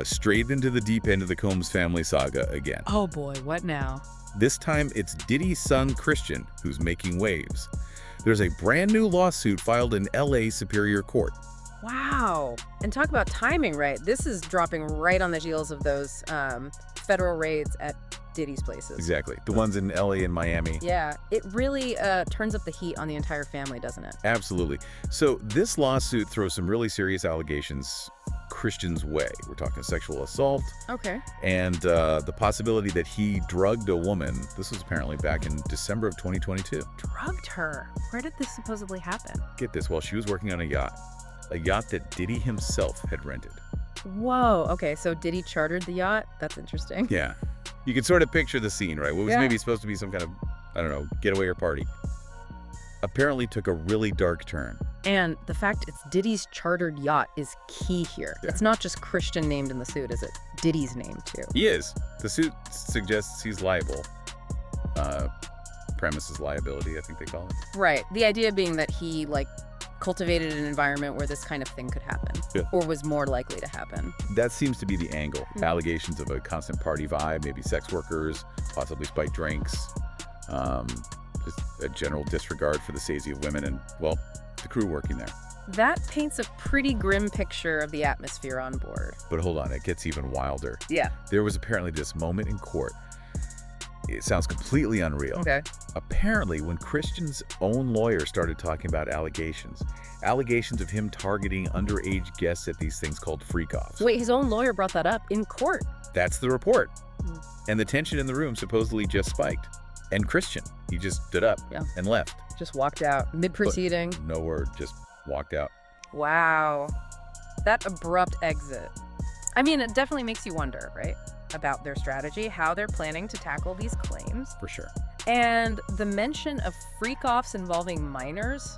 Straight into the deep end of the Combs family saga again. Oh boy, what now? This time, it's Diddy's son, Christian, who's making waves. There's a brand new lawsuit filed in L.A. Superior Court. Wow. And talk about timing, right? This is dropping right on the heels of those federal raids at Diddy's places. Exactly. The ones in L.A. and Miami. Yeah. It really turns up the heat on the entire family, doesn't it? Absolutely. So this lawsuit throws some really serious allegations Christian's way. We're talking sexual assault. Okay. And the possibility that he drugged a woman. This was apparently back in December of 2022. Drugged her? Where did this supposedly happen? Get this, while she was working on a yacht that Diddy himself had rented. Whoa. Okay, so Diddy chartered the yacht? That's interesting. Yeah. You can sort of picture the scene, right? What was maybe supposed to be some kind of, I don't know, getaway or party. Apparently took a really dark turn. And the fact it's Diddy's chartered yacht is key here. Yeah. It's not just Christian named in the suit, is it? Diddy's name, too. He is. The suit suggests he's liable. Premises liability, I think they call it. Right. The idea being that he, cultivated an environment where this kind of thing could happen. Yeah. Or was more likely to happen. That seems to be the angle. Allegations of a constant party vibe, maybe sex workers, possibly spiked drinks, just a general disregard for the safety of women and, well, the crew working there. That paints a pretty grim picture of the atmosphere on board. But hold on, it gets even wilder. Yeah. There was apparently this moment in court. It sounds completely unreal. Okay. Apparently, when Christian's own lawyer started talking about allegations of him targeting underage guests at these things called freakoffs. Wait, his own lawyer brought that up in court? That's the report. And the tension in the room supposedly just spiked. And Christian, he just stood up and left. Just walked out mid-proceeding. No word, just walked out. Wow. That abrupt exit. I mean, it definitely makes you wonder, right? About their strategy, how they're planning to tackle these claims. For sure. And the mention of freak-offs involving minors,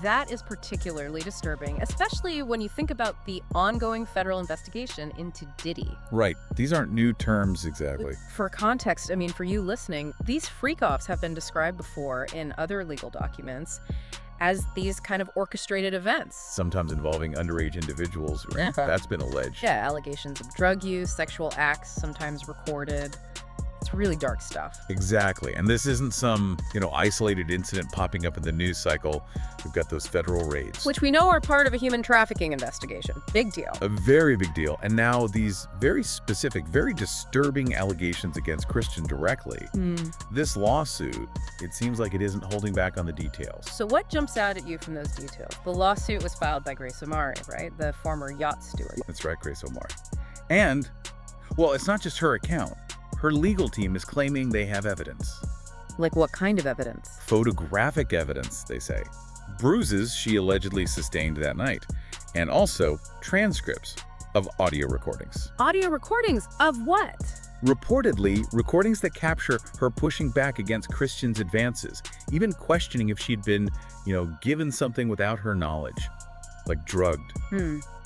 that is particularly disturbing, especially when you think about the ongoing federal investigation into Diddy. Right. These aren't new terms exactly. For context, I mean, for you listening, these freak-offs have been described before in other legal documents as these kind of orchestrated events. Sometimes involving underage individuals. Right? That's been alleged. Yeah, allegations of drug use, sexual acts, sometimes recorded. It's really dark stuff. Exactly. And this isn't some, isolated incident popping up in the news cycle. We've got those federal raids. Which we know are part of a human trafficking investigation. Big deal. A very big deal. And now these very specific, very disturbing allegations against Christian directly. This lawsuit, it seems like it isn't holding back on the details. So what jumps out at you from those details? The lawsuit was filed by Grace Omari, right? The former yacht steward. That's right, Grace Omari. And, well, it's not just her account. Her legal team is claiming they have evidence. Like what kind of evidence? Photographic evidence, they say. Bruises she allegedly sustained that night. And also transcripts of audio recordings. Audio recordings of what? Reportedly, recordings that capture her pushing back against Christian's advances, even questioning if she'd been, given something without her knowledge, like drugged.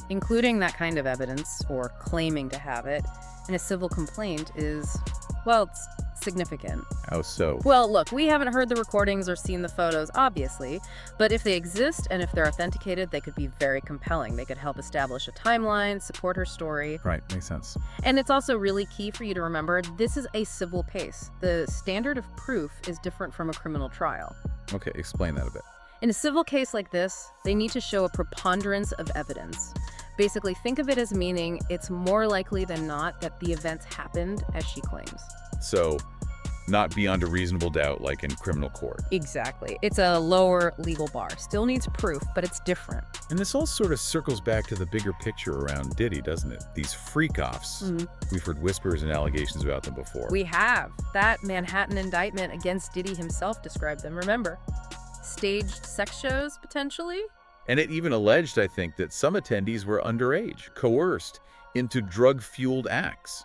Including that kind of evidence, or claiming to have it, in a civil complaint is, well, it's significant. How so? Well, look, we haven't heard the recordings or seen the photos, obviously, but if they exist and if they're authenticated, they could be very compelling. They could help establish a timeline, support her story. Right, makes sense. And it's also really key for you to remember, this is a civil case. The standard of proof is different from a criminal trial. Okay, explain that a bit. In a civil case like this, they need to show a preponderance of evidence. Basically, think of it as meaning it's more likely than not that the events happened as she claims. So, not beyond a reasonable doubt like in criminal court. Exactly. It's a lower legal bar. Still needs proof, but it's different. And this all sort of circles back to the bigger picture around Diddy, doesn't it? These freak-offs. We've heard whispers and allegations about them before. We have. That Manhattan indictment against Diddy himself described them, remember? Staged sex shows, potentially? And it even alleged, I think, that some attendees were underage, coerced into drug-fueled acts,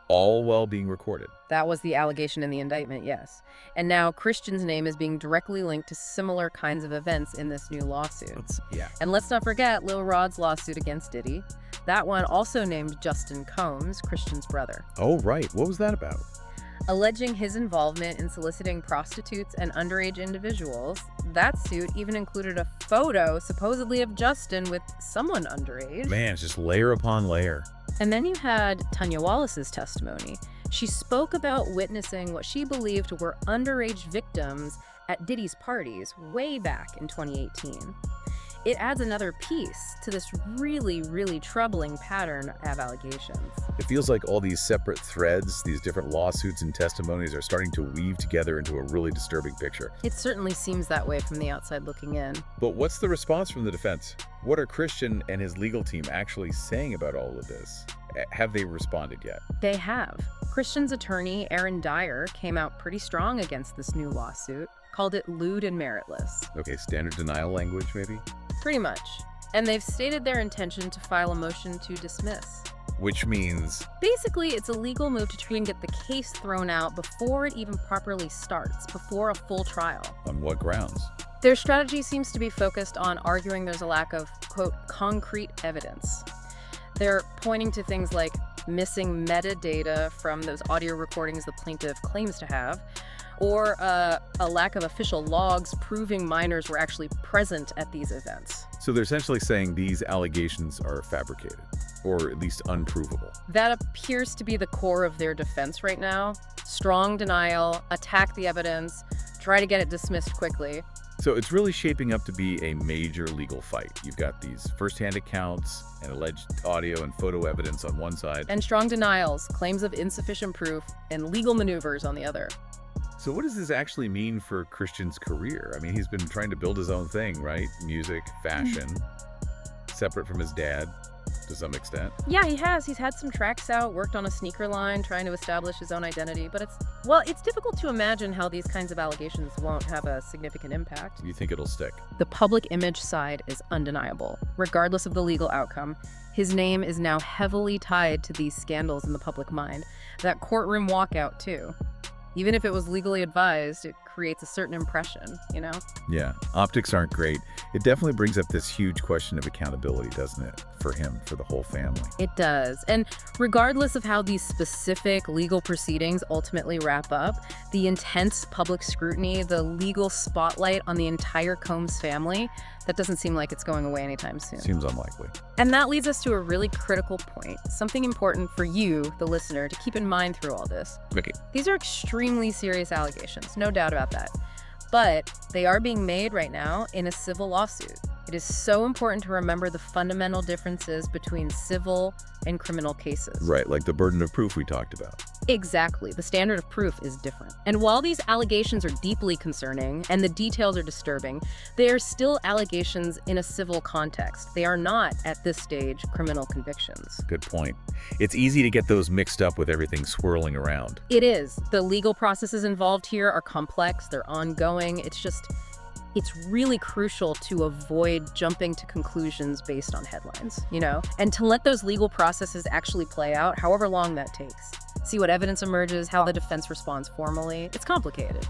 all while being recorded. That was the allegation in the indictment, yes. And now Christian's name is being directly linked to similar kinds of events in this new lawsuit. And let's not forget Lil Rod's lawsuit against Diddy. That one also named Justin Combs, Christian's brother. Oh, right. What was that about? alleging his involvement in soliciting prostitutes and underage individuals. That suit even included a photo, supposedly of Justin, with someone underage. Man, it's just layer upon layer. And then you had Tanya Wallace's testimony. She spoke about witnessing what she believed were underage victims at Diddy's parties way back in 2018. It adds another piece to this really, really troubling pattern of allegations. It feels like all these separate threads, these different lawsuits and testimonies are starting to weave together into a really disturbing picture. It certainly seems that way from the outside looking in. But what's the response from the defense? What are Christian and his legal team actually saying about all of this? Have they responded yet? They have. Christian's attorney, Aaron Dyer, came out pretty strong against this new lawsuit, called it lewd and meritless. Okay, standard denial language, maybe? Pretty much. And they've stated their intention to file a motion to dismiss. Which means? Basically, it's a legal move to try and get the case thrown out before it even properly starts, before a full trial. On what grounds? Their strategy seems to be focused on arguing there's a lack of, quote, concrete evidence. They're pointing to things like missing metadata from those audio recordings the plaintiff claims to have, or a lack of official logs proving minors were actually present at these events. So they're essentially saying these allegations are fabricated, or at least unprovable. That appears to be the core of their defense right now. Strong denial, attack the evidence, try to get it dismissed quickly. So it's really shaping up to be a major legal fight. You've got these firsthand accounts and alleged audio and photo evidence on one side. And strong denials, claims of insufficient proof, and legal maneuvers on the other. So what does this actually mean for Christian's career? I mean, he's been trying to build his own thing, right? Music, fashion, separate from his dad to some extent. Yeah, he has. He's had some tracks out, worked on a sneaker line, trying to establish his own identity. But it's difficult to imagine how these kinds of allegations won't have a significant impact. You think it'll stick? The public image side is undeniable. Regardless of the legal outcome, his name is now heavily tied to these scandals in the public mind. That courtroom walkout, too. Even if it was legally advised, it creates a certain impression, you know? Yeah, optics aren't great. It definitely brings up this huge question of accountability, doesn't it? For him, for the whole family. It does. And regardless of how these specific legal proceedings ultimately wrap up, the intense public scrutiny, the legal spotlight on the entire Combs family, that doesn't seem like it's going away anytime soon. Seems unlikely. And that leads us to a really critical point, something important for you, the listener, to keep in mind through all this. Okay. These are extremely serious allegations, no doubt about that. But they are being made right now in a civil lawsuit. It is so important to remember the fundamental differences between civil and criminal cases. Right, like the burden of proof we talked about. Exactly. The standard of proof is different. And while these allegations are deeply concerning and the details are disturbing, they are still allegations in a civil context. They are not, at this stage, criminal convictions. Good point. It's easy to get those mixed up with everything swirling around. It is. The legal processes involved here are complex, they're ongoing. It's really crucial to avoid jumping to conclusions based on headlines, you know? And to let those legal processes actually play out, however long that takes. See what evidence emerges, how the defense responds formally. It's complicated.